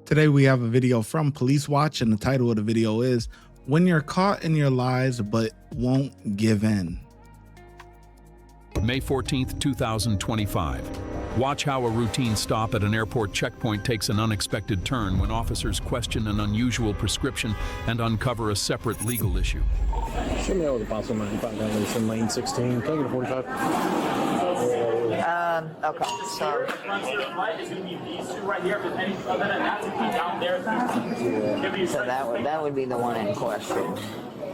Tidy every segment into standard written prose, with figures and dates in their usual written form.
Today we have a video from Police Watch, and the title of the video is "When You're Caught in Your Lies But Won't Give In." May 14th, 2025. Watch how a routine stop at an airport checkpoint takes an unexpected turn when officers question an unusual prescription and uncover a separate legal issue. Show me over the possible 95 dollars in lane 16. Can I get a 45? Okay, so that would be the one in question.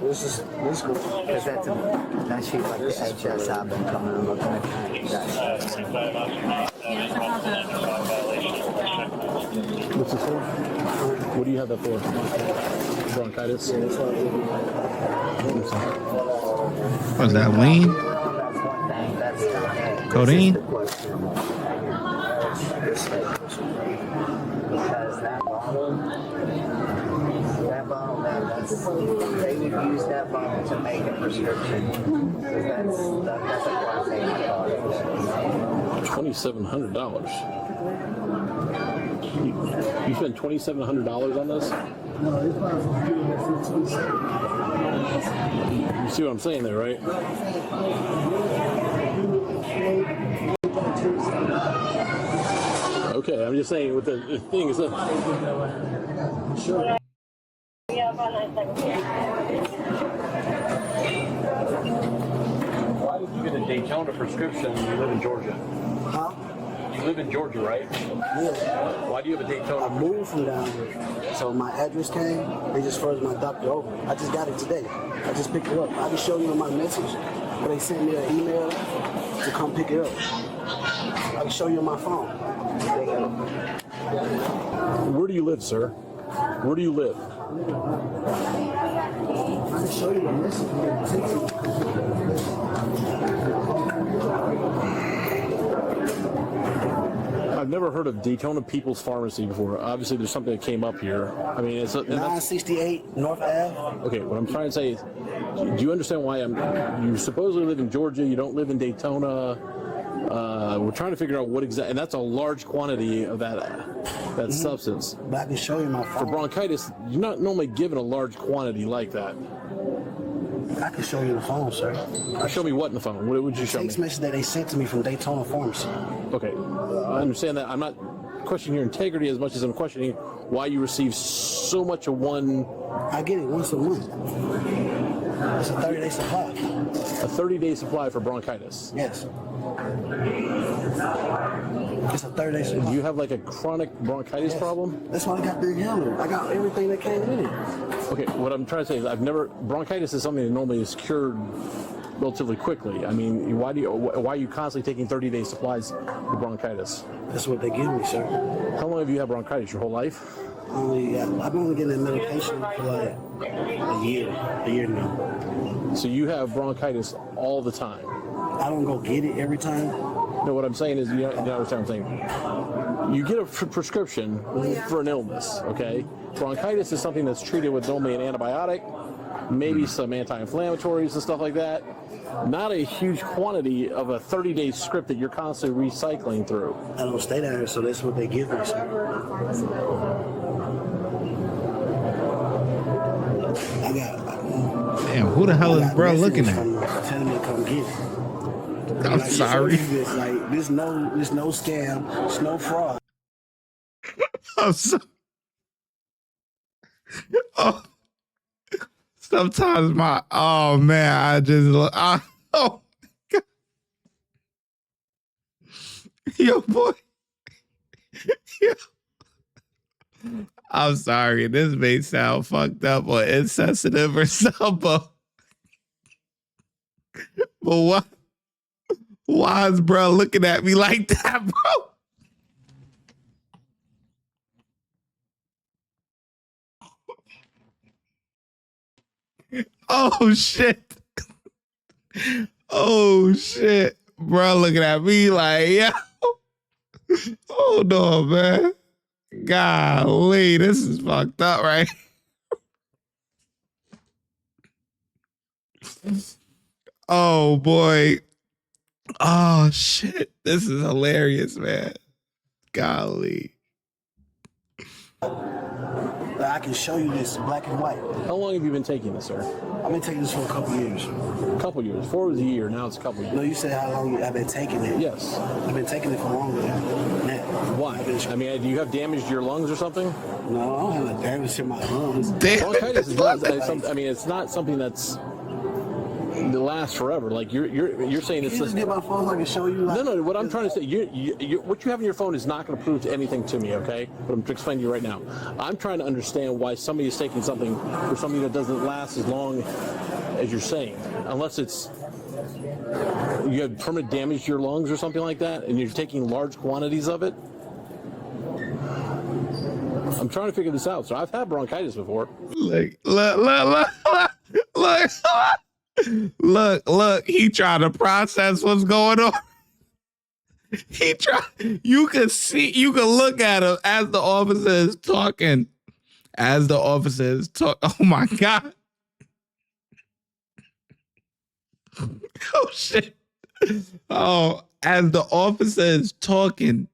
This is good. Because that's sheet like the HS I've been coming and looking at. What's this for? What do you have that for? Bronchitis? What is that, lean? Codeine? Because that bottle, they would use that bottle to make a prescription. That's a $2,700. You spent $2,700 on this? You see what I'm saying there, right? Okay, I'm just saying with the thing is that. Sure. Why did you get a Daytona prescription when you live in Georgia? Huh? You live in Georgia, right? Yeah. Why do you have a Daytona? I moved from down here. So my address came, they just froze my doctor over. I just got it today. I just picked it up. I can show you in my message, but they sent me an email to come pick it up. I can show you on my phone. Where do you live, sir? Where do you live? I can show you my message. I've never heard of Daytona People's Pharmacy before. Obviously, there's something that came up here. I mean, it's 968 North Ave. Okay, what I'm trying to say is, do you understand why you supposedly live in Georgia, you don't live in Daytona? We're trying to figure out what exactly, and that's a large quantity of that substance. But I can show you my phone. For bronchitis, you're not normally given a large quantity like that. I can show you the phone, sir. Show me what in the phone? What would you show me? Text message that they sent to me from Daytona Pharmacy. Okay, I understand that. I'm not questioning your integrity as much as I'm questioning why you receive so much of one. I get it once a month. It's a 30-day supply. A 30-day supply for bronchitis. Yes. It's a 30-day supply. Do you have like a chronic bronchitis problem? That's why I got Big Hammer. I got everything that came with it. Okay, what I'm trying to say is bronchitis is something that normally is cured relatively quickly. I mean, why are you constantly taking 30-day supplies for bronchitis? That's what they give me, sir. How long have you had bronchitis? Your whole life? I've only getting that medication for like a year now. So you have bronchitis all the time? I don't go get it every time. No, what I'm saying is, you understand what I'm saying. You get a prescription for an illness, okay? Bronchitis is something that's treated with normally an antibiotic, maybe some anti-inflammatories and stuff like that. Not a huge quantity of a 30-day script that you're constantly recycling through. I don't stay down here, so that's what they give me, sir. Damn, who the hell is bro looking at? Telling me to come get it. I'm sorry. This no scam. It's no fraud. I'm sorry. Oh. Sometimes oh man, I just oh God. Yo boy. Yo. I'm sorry, this may sound fucked up or insensitive or something, but why is bro looking at me like that, bro? Oh shit. Oh shit. Bro looking at me like, yo. Hold on, man. Golly, this is fucked up, right? Oh boy. Oh shit. This is hilarious, man. Golly. I can show you this black and white. How long have you been taking this, sir? I've been taking this for a couple years. A couple years. Before it was a year, now it's a couple years. No, you said how long I've been taking it. Yes. I've been taking it for longer than that. Why? I mean, do you have damage to your lungs or something? No, I don't have no damage to my lungs. Bronchitis is not. I mean, it's not something that lasts forever. Like you're saying it's. Can you just get my phone so I can show you? Like, No. What I'm trying to say, what you have on your phone is not going to prove anything to me. Okay, but I'm explaining to you right now. I'm trying to understand why somebody is taking something for something that doesn't last as long as you're saying, unless it's you have permanent damage to your lungs or something like that, and you're taking large quantities of it. I'm trying to figure this out. So I've had bronchitis before. Look, he trying to process what's going on. You can look at him as the officer is talking. Oh my God. Oh shit. Oh, as the officer is talking,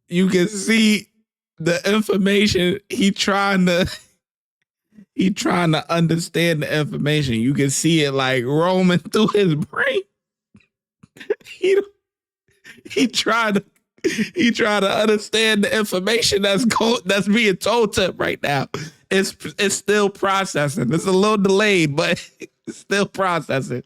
you can see the information he trying to understand the information. You can see it like roaming through his brain. He tried to understand the information that's being told to him right now. It's still processing. It's a little delayed, but it's still processing.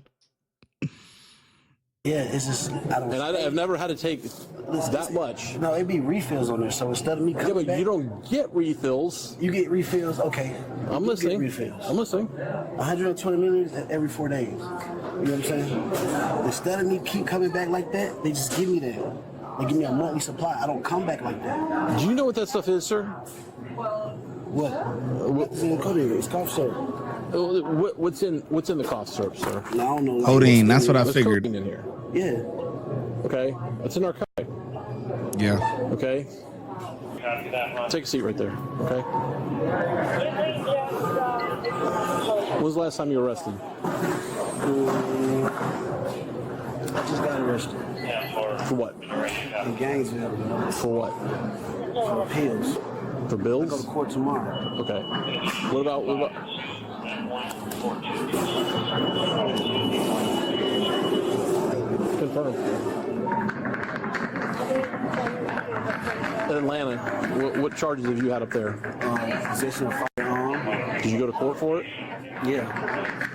Yeah, it's just I don't. And I've never had to take that much. No, it'd be refills on there. So instead of me coming but back, you don't get refills. you get refills. Okay, I'm you listening. Get refills. I'm listening. 120 milliliters every 4 days. You know what I'm saying? Instead of me keep coming back like that, they just give me that. They give me a monthly supply. I don't come back like that. Do you know what that stuff is, sir? What? What's in the codeine? It's cough syrup. What's in the cough syrup, sir? No, I don't know. Codeine. That's what I There's figured. codeine in here. Yeah. Okay, that's a narcotic. Yeah. Okay. Take a seat right there. Okay. When was the last time you were arrested? I just got arrested. For what? In Gainesville. For what? For appeals. For I go bills? to court tomorrow. Okay. What about? Confirm. In Atlanta, what charges have you had up there? Possession of firearm. Did you go to court for it? Yeah.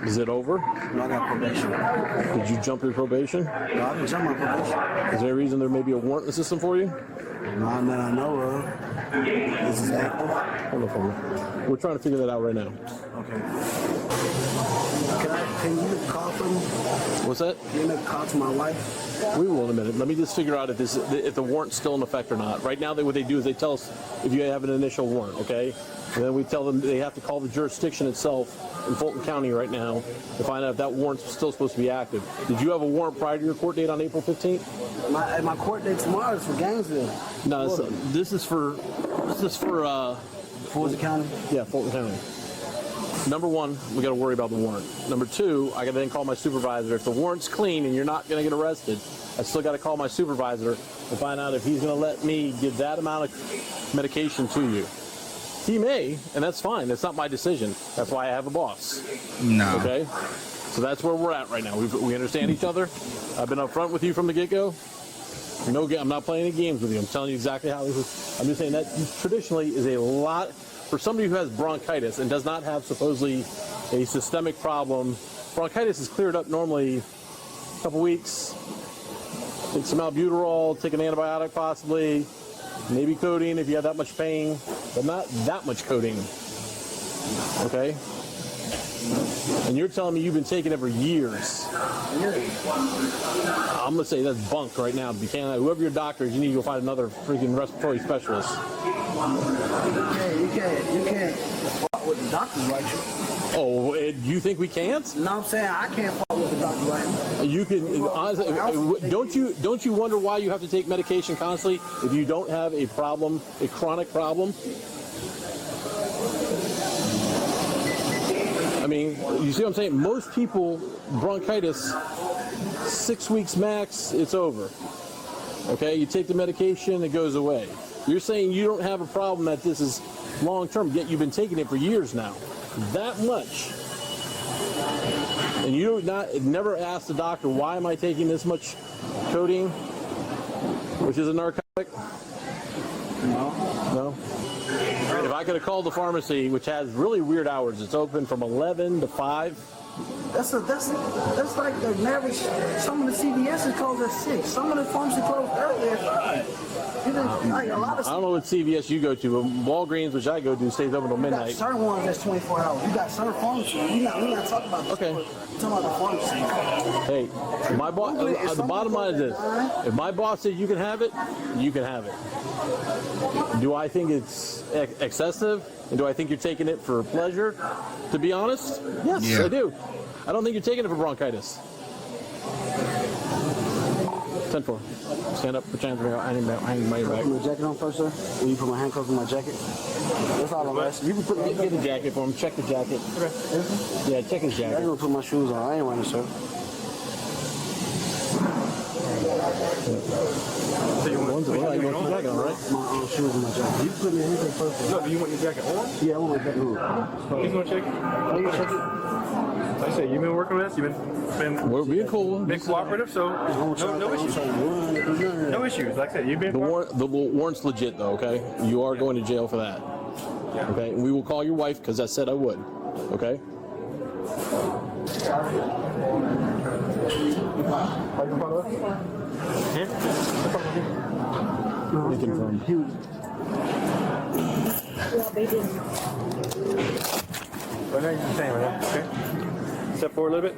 Is it over? No, I got probation. Did you jump your probation? No, I didn't jump my probation. Is there a reason there may be a warrant in the system for you? Not that I know of. This is active. Hold on for me. We're trying to figure that out right now. Okay. Can you make a call for me? What's that? Can you make a call to my wife? We will in a minute. Let me just figure out if the warrant's still in effect or not. Right now, what they do is they tell us if you have an initial warrant, okay? And then we tell them they have to call the jurisdiction itself in Fulton County right now to find out if that warrant's still supposed to be active. Did you have a warrant prior to your court date on April 15th? My court date tomorrow is for Gainesville. No, this is for Fulton County? Yeah, Fulton County. Number one, we got to worry about the warrant. Number two, I got to then call my supervisor. If the warrant's clean and you're not going to get arrested, I still got to call my supervisor to find out if he's going to let me give that amount of medication to you. He may, and that's fine. That's not my decision. That's why I have a boss. No. Okay? So that's where we're at right now. We understand each other. I've been upfront with you from the get-go. No, I'm not playing any games with you. I'm telling you exactly how this is. I'm just saying that traditionally is a lot for somebody who has bronchitis and does not have supposedly a systemic problem. Bronchitis is cleared up normally a couple weeks. Take some albuterol, take an antibiotic possibly, maybe codeine if you have that much pain, but not that much codeine. Okay? And you're telling me you've been taking it for years. I'm going to say that's bunk right now. Whoever your doctor is, you need to go find another freaking respiratory specialist. You can't fault with the doctor, right? Oh, you think we can't? No, I'm saying I can't fault with the doctor, right? You can. Don't you wonder why you have to take medication constantly if you don't have a problem, a chronic problem? I mean, you see what I'm saying? Most people, bronchitis, 6 weeks max, it's over. Okay, you take the medication, it goes away. You're saying you don't have a problem that this is long term, yet you've been taking it for years now. That much. And you never asked the doctor, why am I taking this much codeine, which is a narcotic? No? If I could have called the pharmacy, which has really weird hours, it's open from 11 to 5. That's like the average. Some of the CVS's close at 6. Some of the pharmacy closed early at 5. You know, like a lot of. I don't know what CVS you go to, but Walgreens, which I go to, stays open till You got midnight. certain ones that's 24 hours. You got certain pharmacies. We're not talking about the Okay. store. We're talking about the pharmacy. Hey, my boss. The bottom line is this: if my boss says you can have it, you can have it. Do I think it's excessive? And do I think you're taking it for pleasure? To be honest, yes, Yeah. I do. I don't think you're taking it for bronchitis. 10-4. Stand up, put your hands behind I need my Put back. my jacket on first, sir. Will you put my handcuffs on my jacket? That's all I'm asking. You can put Get the jacket for him. Check the jacket. Yeah, check his I'm jacket. gonna put my shoes on. I ain't running, sir. One's a you want the jacket on, right? My shoes and my jacket. You can put me handcuffs first, sir. No, do you want your jacket on? Yeah, I want my jacket on. He's gonna check it. Oh, you check it? Like I said, you've been working with us. You've been We're being cool. cooperative, so no issues. No issues. Like I said, you've been. The warrant's legit, though. Okay, you are going to jail for that. Okay, and we will call your wife because I said I would. Okay. No, he was. But now you're the same, right? Okay. Step forward a little bit.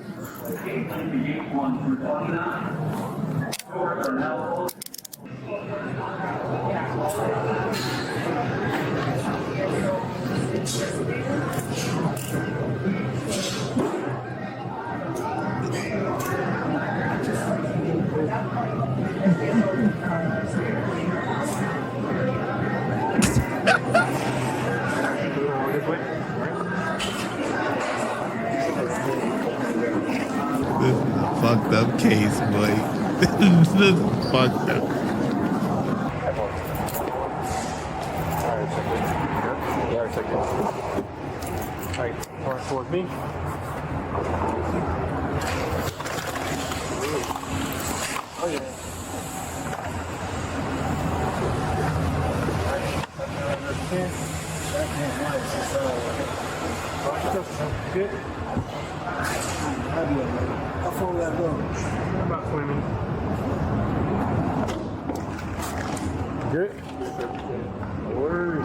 This way. This is a fucked up case, boy. This is fucked up. Alright, forward towards me. Oh yeah. Good. How far we gotta go? About 20 minutes. Good. Word.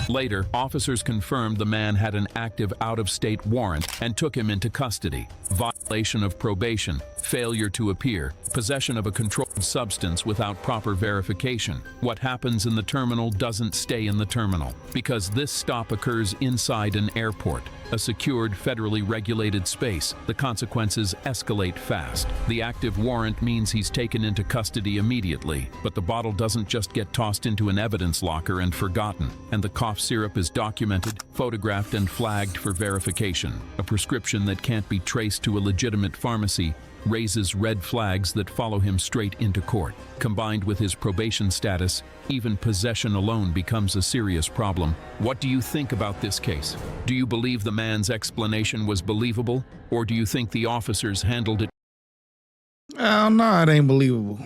Later, officers confirmed the man had an active out-of-state warrant and took him into custody. Violation of probation, failure to appear, possession of a controlled substance without proper verification. What happens in the terminal doesn't stay in the terminal, because this stop occurs inside an airport, a secured, federally regulated space. The consequences escalate fast. The active warrant means he's taken into custody immediately, but the bottle doesn't just get tossed into an evidence locker and forgotten, and the cough syrup is documented, photographed, and flagged for verification. A prescription that can't be traced to a legitimate pharmacy raises red flags that follow him straight into court. Combined with his probation status, even possession alone becomes a serious problem. What do you think about this case? Do you believe the man's explanation was believable, or do you think the officers handled it? Oh no, it ain't believable.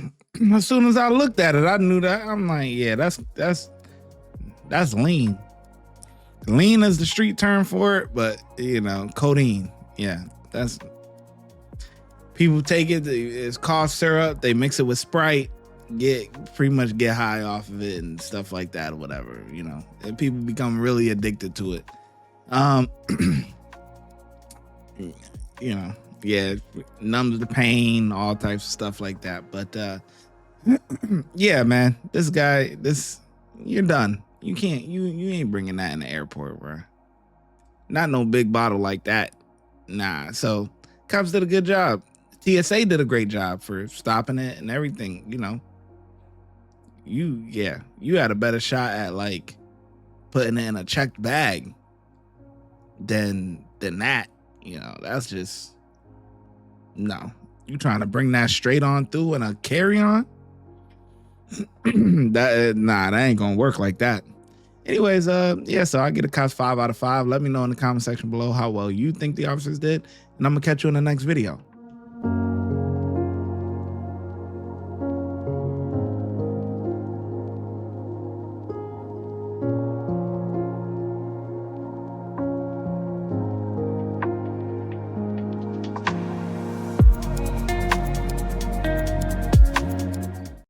As soon as I looked at it, I knew that. I'm like, yeah, that's lean. Lean is the street term for it, but you know, codeine. Yeah, that's people take it. It's cough syrup. They mix it with Sprite, pretty much get high off of it and stuff like that, or whatever. You know, and people become really addicted to it. You know, yeah, numbs the pain, all types of stuff like that. But yeah, man, this guy, you're done. You can't, you ain't bringing that in the airport, bro. Not no big bottle like that. Nah. So cops did a good job. TSA did a great job for stopping it and everything. You know, you had a better shot at like putting it in a checked bag than that. You know, that's just no. You trying to bring that straight on through in a carry-on? that ain't gonna work like that. Anyways, yeah, so I get a cops 5 out of 5. Let me know in the comment section below how well you think the officers did, and I'm gonna catch you in the next video.